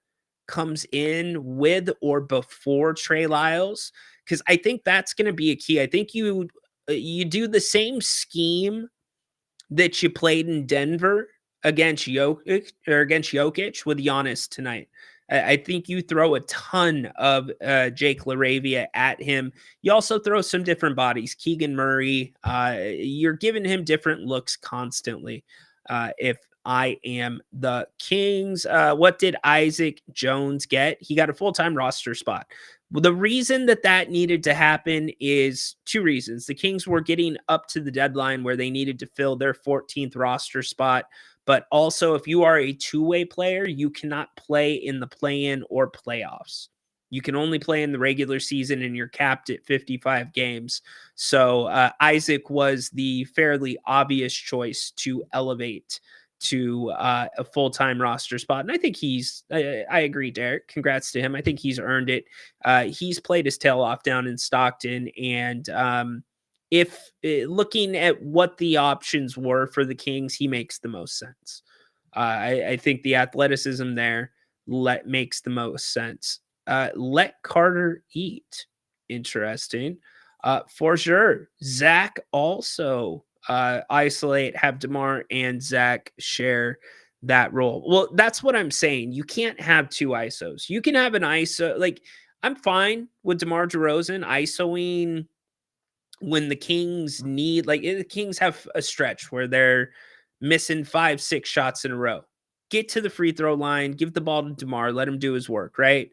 comes in with or before Trey Lyles, because I think that's going to be a key. I think you do the same scheme that you played in Denver against Jokic with Giannis tonight. I think you throw a ton of Jake LaRavia at him. You also throw some different bodies. Keegan Murray, you're giving him different looks constantly. If I am the Kings, what did Isaac Jones get? He got a full-time roster spot. Well, the reason that needed to happen is two reasons. The Kings were getting up to the deadline where they needed to fill their 14th roster spot. But also, if you are a two-way player, you cannot play in the play-in or playoffs. You can only play in the regular season, and you're capped at 55 games. So Isaac was the fairly obvious choice to elevate to a full-time roster spot. And I think I agree, Derek. Congrats to him. I think he's earned it. He's played his tail off down in Stockton. And if looking at what the options were for the Kings, he makes the most sense. I think the athleticism there makes the most sense. Let Carter eat. Interesting. For sure. Zach also isolate, have DeMar and Zach share that role. Well, that's what I'm saying. You can't have two ISOs. You can have an ISO. Like, I'm fine with DeMar DeRozan ISOing when the Kings need, like, the Kings have a stretch where they're missing 5-6 shots in a row. Get to the free throw line, give the ball to DeMar, let him do his work, right?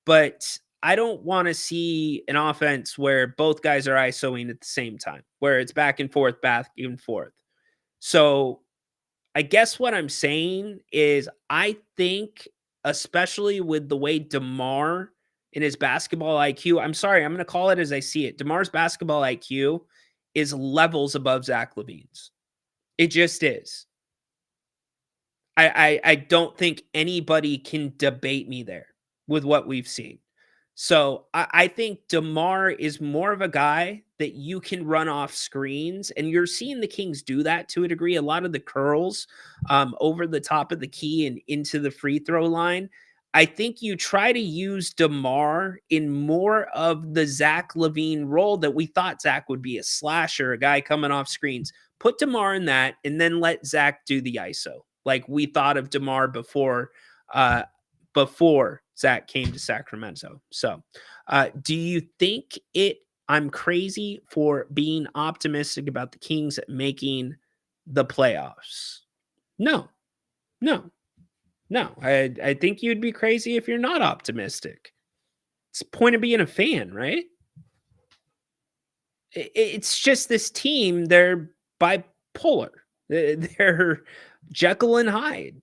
But I don't want to see an offense where both guys are ISOing at the same time, where it's back and forth. So I guess what I'm saying is I think, especially with the way DeMar in his basketball IQ, I'm sorry, I'm going to call it as I see it. DeMar's basketball IQ is levels above Zach LaVine's. It just is. I don't think anybody can debate me there. with what we've seen. So I think DeMar is more of a guy that you can run off screens, and you're seeing the Kings do that to a degree. A lot of the curls over the top of the key and into the free throw line. I think you try to use DeMar in more of the Zach LaVine role that we thought Zach would be, a slasher, a guy coming off screens. Put DeMar in that, and then let Zach do the ISO, like we thought of DeMar before Zach came to Sacramento. So, do you think I'm crazy for being optimistic about the Kings making the playoffs? No. I think you'd be crazy if you're not optimistic. It's the point of being a fan, right? It's just this team, they're bipolar. They're Jekyll and Hyde.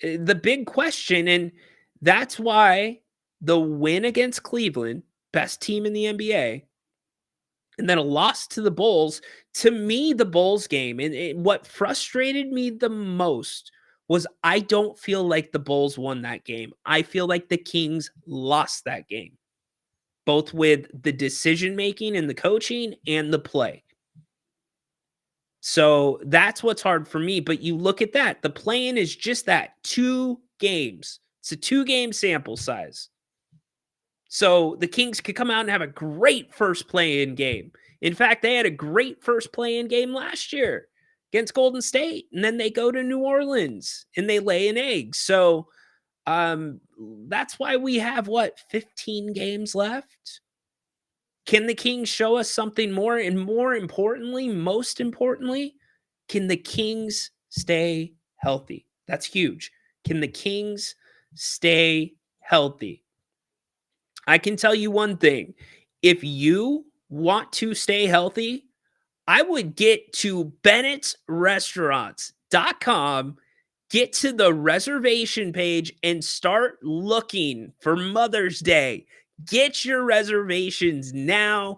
The big question, and that's why the win against Cleveland, best team in the NBA, and then a loss to the Bulls, to me, the Bulls game, and what frustrated me the most was I don't feel like the Bulls won that game. I feel like the Kings lost that game, both with the decision-making and the coaching and the play. So that's what's hard for me. But you look at that. The play-in is just that, 2 games. It's a 2-game sample size. So the Kings could come out and have a great first play-in game. In fact, they had a great first play-in game last year against Golden State. And then they go to New Orleans and they lay an egg. So that's why we have, 15 games left? Can the Kings show us something more? And more importantly, most importantly, can the Kings stay healthy? That's huge. Can the Kings stay healthy? I can tell you one thing. If you want to stay healthy, I would get to Bennett'sRestaurants.com, get to the reservation page, and start looking for Mother's Day. Get your reservations now.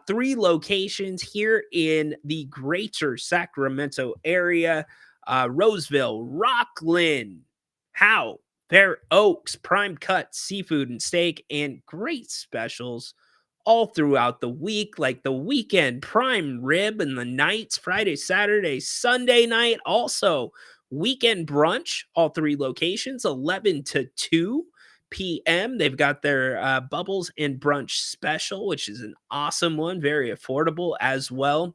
3 locations here in the greater Sacramento area. Roseville, Rockland, Howe, Fair Oaks, prime cut seafood and steak, and great specials all throughout the week, like the weekend prime rib and the nights, Friday, Saturday, Sunday night. Also, weekend brunch, all 3 locations, 11 to 2 p.m. They've got their bubbles and brunch special, which is an awesome one, very affordable as well.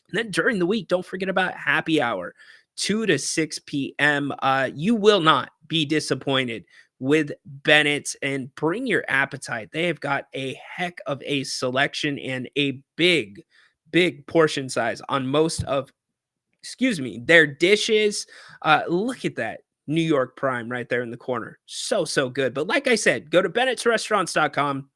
And then during the week, don't forget about happy hour, 2 to 6 p.m. You will not be disappointed with Bennett's, and bring your appetite. They have got a heck of a selection and a big portion size on most of, their dishes. Look at that New York prime right there in the corner. So good. But like I said, go to Bennett'sRestaurants.com.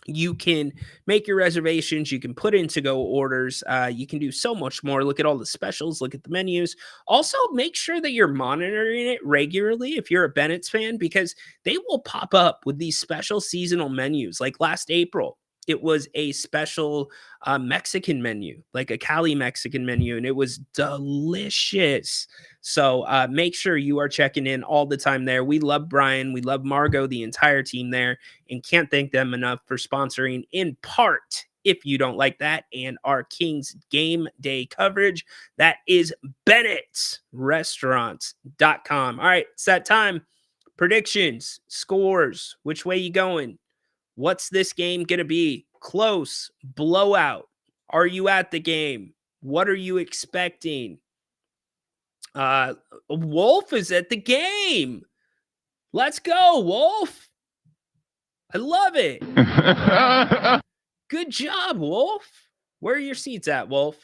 You can make your reservations. You can put in to-go orders. You can do so much more. Look at all the specials. Look at the menus. Also, make sure that you're monitoring it regularly if you're a Bennett's fan, because they will pop up with these special seasonal menus. Like last April, it was a special Mexican menu, like a Cali Mexican menu, and it was delicious. So make sure you are checking in all the time there. We love Brian. We love Margot, the entire team there, and can't thank them enough for sponsoring, in part, if you don't like that, and our Kings game day coverage. That is Bennett'sRestaurants.com. All right, it's that time. Predictions, scores, which way you going? What's this game going to be? Close, blowout. Are you at the game? What are you expecting? Wolf is at the game. Let's go, Wolf. I love it. Good job, Wolf. Where are your seats at, Wolf?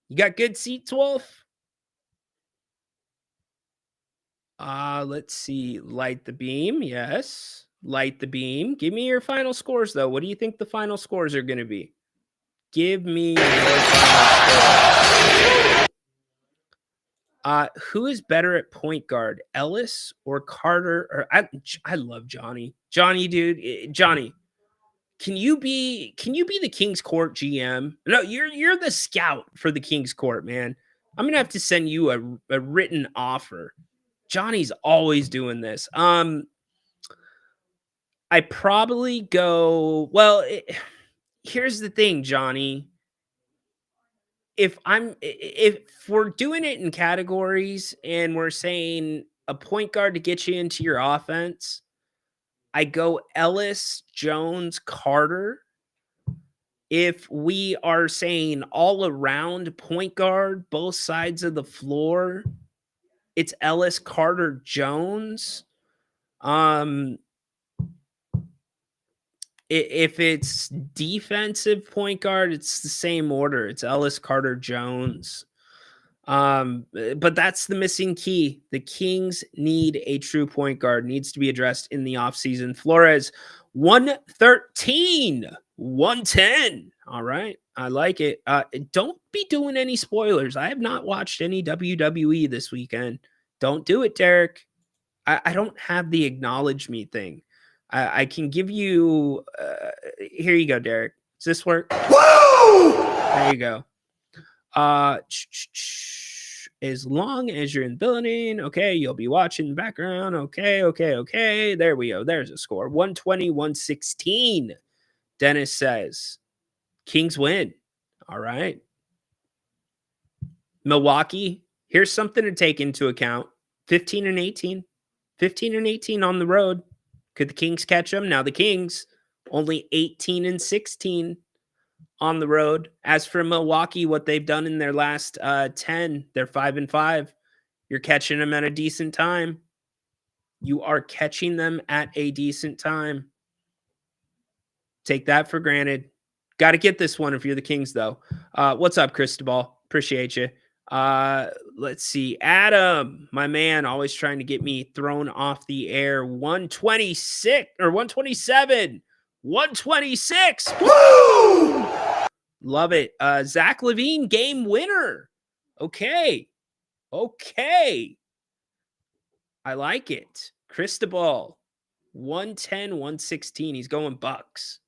You got good seats, Wolf? Let's see. Light the beam. Yes. Light the beam. Give me your final scores, though. What do you think the final scores are going to be? Give me your final score. Who is better at point guard, Ellis or Carter? Or I love Johnny. Johnny, dude. Johnny, can you be the Kings Court GM? No, you're the scout for the Kings Court, man. I'm gonna have to send you a written offer. Johnny's always doing this. I probably go, well, here's the thing, Johnny. If we're doing it in categories and we're saying a point guard to get you into your offense, I go Ellis, Jones, Carter. If we are saying all around point guard, both sides of the floor, it's Ellis, Carter, Jones. If it's defensive point guard, it's the same order. It's Ellis, Carter, Jones. But that's the missing key. The Kings need a true point guard. Needs to be addressed in the offseason. Flores, 113, 110. All right. I like it. Don't be doing any spoilers. I have not watched any WWE this weekend. Don't do it, Derek. I don't have the acknowledge me thing. I can give you. Here you go, Derek. Does this work? Woo! There you go. As long as you're in the building, okay, you'll be watching in the background. Okay. There we go. There's a score. 120, 116. Dennis says, Kings win. All right. Milwaukee, here's something to take into account. 15 and 18. 15 and 18 on the road. Could the Kings catch them? Now the Kings only 18 and 16 on the road. As for Milwaukee, what they've done in their last 10, they're 5-5. You're catching them at a decent time. You are catching them at a decent time. Take that for granted. Got to get this one if you're the Kings, though. What's up, Cristobal? Appreciate you. Let's see. Adam, my man, always trying to get me thrown off the air. 126 or 127. 126. Woo! Love it. Zach LaVine, game winner. Okay. I like it. Cristobal, 110, 116. He's going Bucks.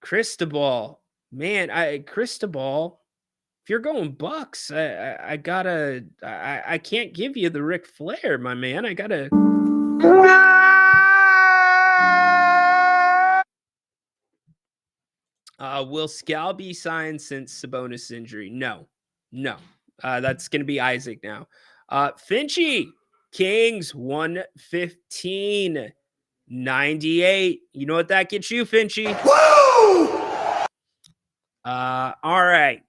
Cristobal. Man, Cristobal, if you're going Bucks, I can't give you the Ric Flair, my man. I gotta. Will Scal be signed since Sabonis' injury? No. That's gonna be Isaac now. Finchy, Kings 115, 98. You know what that gets you, Finchy? Woo! All right.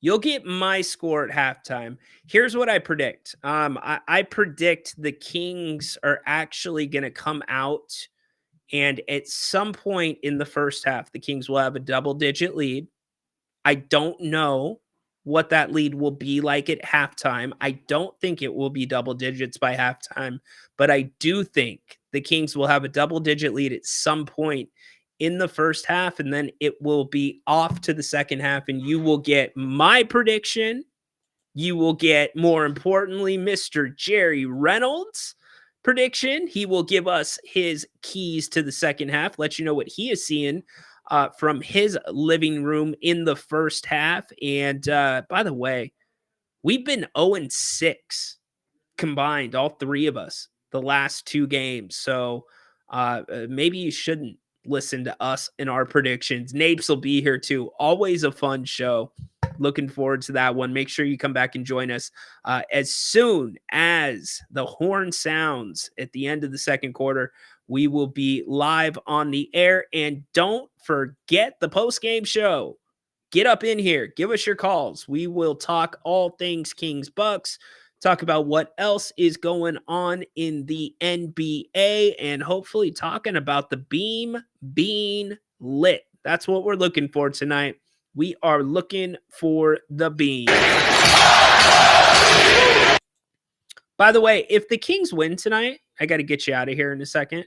You'll get my score at halftime. Here's what I predict. I predict the Kings are actually going to come out, and at some point in the first half, the Kings will have a double-digit lead. I don't know what that lead will be like at halftime. I don't think it will be double digits by halftime, but I do think the Kings will have a double-digit lead at some point in the first half, and then it will be off to the second half, and you will get my prediction. You will get, more importantly, Mr. Jerry Reynolds' prediction. He will give us his keys to the second half, let you know what he is seeing from his living room in the first half. And by the way, we've been 0-6 combined, all three of us, the last two games. So maybe you shouldn't listen to us and our predictions. Napes will be here too. Always a fun show. Looking forward to that one. Make sure you come back and join us as soon as the horn sounds at the end of the second quarter. We will be live on the air. And don't forget the post-game show. Get up in here. Give us your calls. We will talk all things Kings Bucks. Talk about what else is going on in the NBA, and hopefully talking about the beam being lit. That's what we're looking for tonight. We are looking for the beam. By the way, if the Kings win tonight, I got to get you out of here in a second.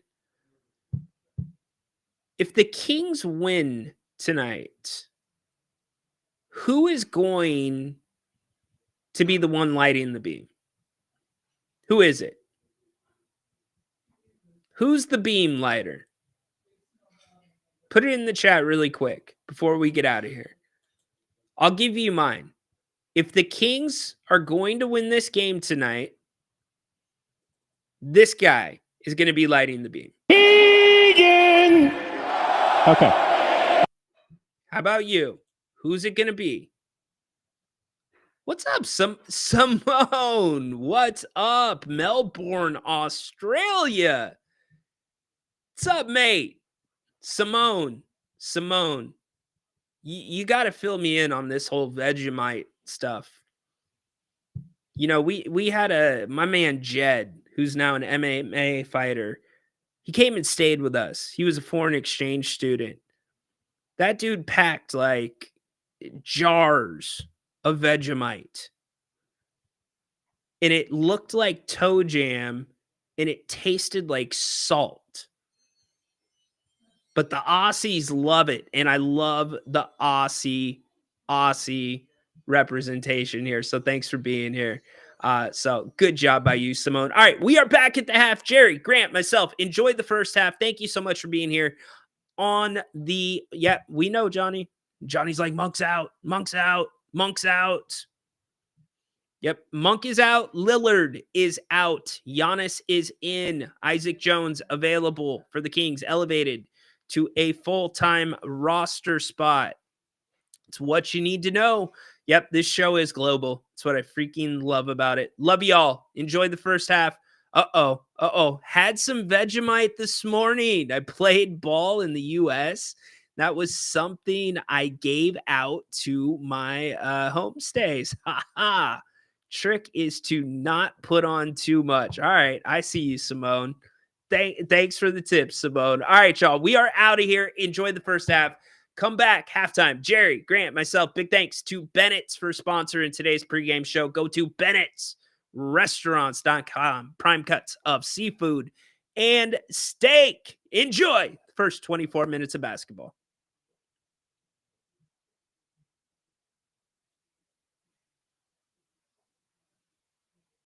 If the Kings win tonight, who is going to be the one lighting the beam? Who is it? Who's the beam lighter? Put it in the chat really quick before we get out of here. I'll give you mine. If the Kings are going to win this game tonight, this guy is going to be lighting the beam. Keegan! Okay. How about you? Who's it going to be? What's up, Simone? What's up, Melbourne, Australia? What's up, mate? Simone, you got to fill me in on this whole Vegemite stuff. You know, we had my man Jed, who's now an MMA fighter. He came and stayed with us. He was a foreign exchange student. That dude packed like jars of Vegemite. And it looked like toe jam and it tasted like salt. But the Aussies love it. And I love the Aussie representation here. So thanks for being here. So good job by you, Simone. All right, we are back at the half. Jerry, Grant, myself, enjoyed the first half. Thank you so much for being here on the, yeah, we know, Johnny. Johnny's like, Monk's out. Yep, Monk is out. Lillard is out. Giannis is in. Isaac Jones available for the Kings, elevated to a full-time roster spot. It's what you need to know. Yep, this show is global. It's what I freaking love about it. Love y'all. Enjoy the first half. Had some Vegemite this morning. I played ball in the U.S. That was something I gave out to my homestays. Ha ha. Trick is to not put on too much. All right, I see you, Simone. Thanks for the tips, Simone. All right, y'all. We are out of here. Enjoy the first half. Come back, halftime. Jerry, Grant, myself, big thanks to Bennett's for sponsoring today's pregame show. Go to Bennett'sRestaurants.com. Prime cuts of seafood and steak. Enjoy the first 24 minutes of basketball.